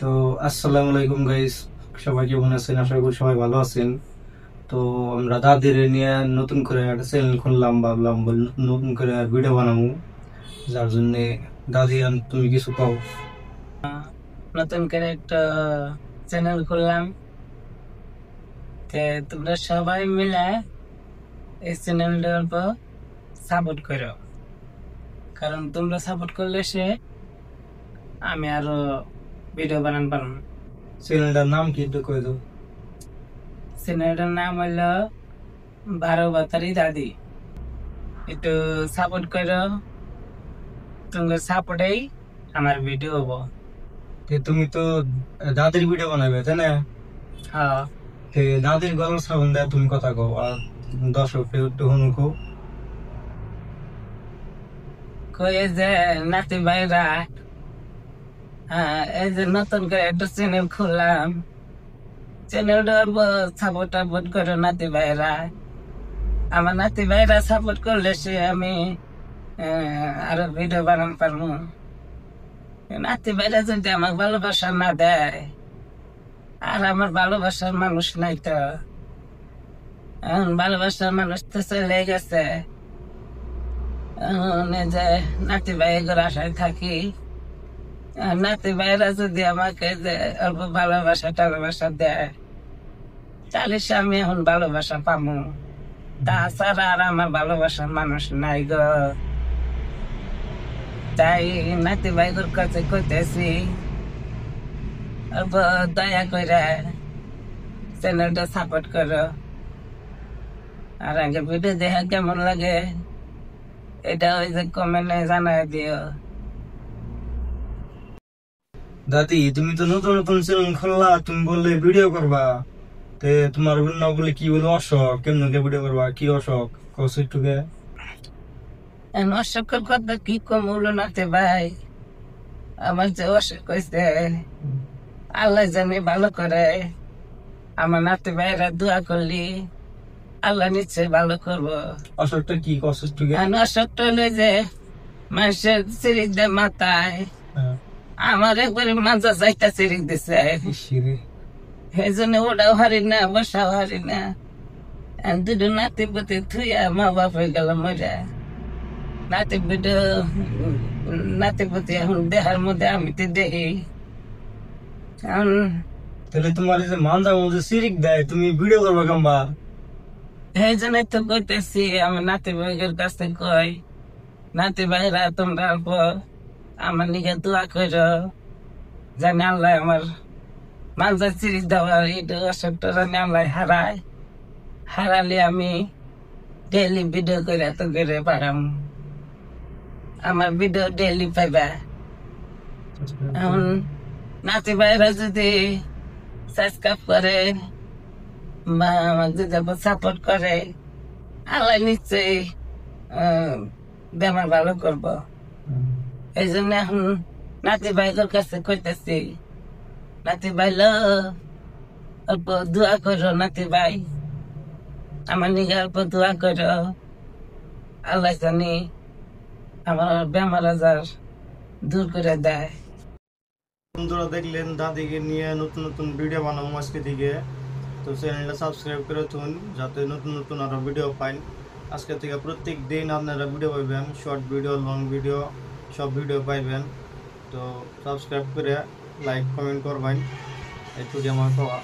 তো আসসালামু আলাইকুম গাইস, সবাই কেমন আছেন? আশা করি সবাই ভালো আছেন। তো আমরা দাদির নিয়ে নতুন করে একটা চ্যানেল খুললাম, ভাবলাম নতুন করে ভিডিও বানাবো, যার জন্য দাদি তুমি কিছু পাও। নতুন করে একটা চ্যানেল খুললাম। তোমরা সবাই মিলে এই চ্যানেলটার উপর সাপোর্ট করো, কারণ তোমরা সাপোর্ট করলে আমি আরো ভিডিও বানান পারবো। চ্যানেলটার নাম কি একটু কয়ে দাও। চ্যানেলটার নাম হইলো 12 বাতারি দাদি। একটু সাপোর্ট করো, তোমার সাপোর্টেই আমার ভিডিও হবো। তুমি তো দাদির ভিডিও বানাবে, তাই না? হ্যাঁ, দাদির গল্প শ্রাবণ দেয় তুমি কথা কও, আর দর্শক একটু হুনুকো। কয়ে যে নাতি ভাইরা, এই যে নতুন করে একটা চ্যানেল খুললাম, চ্যানেলটার সাপোর্ট টাপোর্ট করো নাতি ভাইরা। আমার নাতি ভাইরা সাপোর্ট করলে আমি আরো ভিডিও বানান পারবো। নাতি ভাইরা যদি আমার ভালোবাসা না দেয়, আর আমার ভালোবাসার মানুষ নাই তো। এখন ভালোবাসার মানুষ তো চলে গেছে। এখন এই যে নাতি ভাইয়ের আশায় থাকি। আর নাতি ভাইরা যদি আমাকে যে অল্প ভালোবাসা টালোবাসা দেয়, তাহলে আমি এখন ভালোবাসা পাবো। তাছাড়া আর আমার ভালোবাসার মানুষ নাই গো। তাই নাতি ভাইগুর কাছে কইতেছি, অল্প দয়া করে চ্যানেলটা সাপোর্ট করো। আর আগে ভিডিও দেখা কেমন লাগে এটা ওই যে কমেন্টে জানাই দিও। দাদি, তুমি তো নতুন নতুন চ্যানেল খুললা, তুমি বললে ভিডিও করবা, তে তোমার না বলে কি বলে অশোক, কেমনে ভিডিও করবা, কি অশোক কস একটুকে। অসুখের কথা কি কম হলো নাতি ভাই, আমার যে অসুখ হয়েছে আল্লাহ জানি ভালো করে। আমার নাতি ভাইরা দোয়া করলি আল্লাহ নিশ্চয় ভালো করবো। অশোকটা কি কস একটুকে। অসুখটা হলো যে মানুষের সিরিক দেয় মাথায়, আমার একবারে মাজা যাইটা সিরিক দিছে। এই জন্য ওটাও হারি না, বসাও হারি না। দুটো নাতি পুতি থুইয়া মা বাপ হয়ে গেল মরা। নাতি পুতি এখন দেহার মধ্যে আমি তো দেখি। তাহলে তোমার এই যে মানজা মধ্যে সিরিক দেয়, তুমি ভিডিও করবা কেমবার? এই জন্য তো কইতেছি, আমার নাতি ভাইয়ের কাছে কই, নাতি ভাইরা তোমরা অল্প আমার নিকে দোয়া করো, জানি আল্লাহ আমার মানজা সিরিক দেওয়ার এটা অসুখটা জানি আল্লাহ হারালে আমি ডেইলি ভিডিও করে তো করে পারাম। আমার ভিডিও ডেইলি পাইবা। এখন নাতি ভাইরা যদি সাবস্ক্রাইব করে বা আমাকে যদি সাপোর্ট করে, আল্লাহ নিশ্চয়ই বেমার ভালো করবো। এই জন্য এখন নাতি ভাইদের কাছে কইতেছি, নাতি ভাইল অল্প দোয়া করো, নাতি ভাই আমার নিকে অল্প দোয়া করো। আল্লাহ জানি আমার বেমার আজার দূর করে দেয়। বন্ধুরা, দেখলেন দাদিকে নিয়ে নতুন নতুন ভিডিও বানাবো আজকে থেকে। তো চ্যানেলটা সাবস্ক্রাইব করে তুন, যাতে নতুন নতুন আরো ভিডিও পাইন। আজকে থেকে প্রত্যেক দিন আপনারা ভিডিও পাইবেন, শর্ট ভিডিও, লং ভিডিও, সব ভিডিও পাইবেন। তো সাবস্ক্রাইব করে লাইক কমেন্ট করবেন, একটু আমার পাওয়া।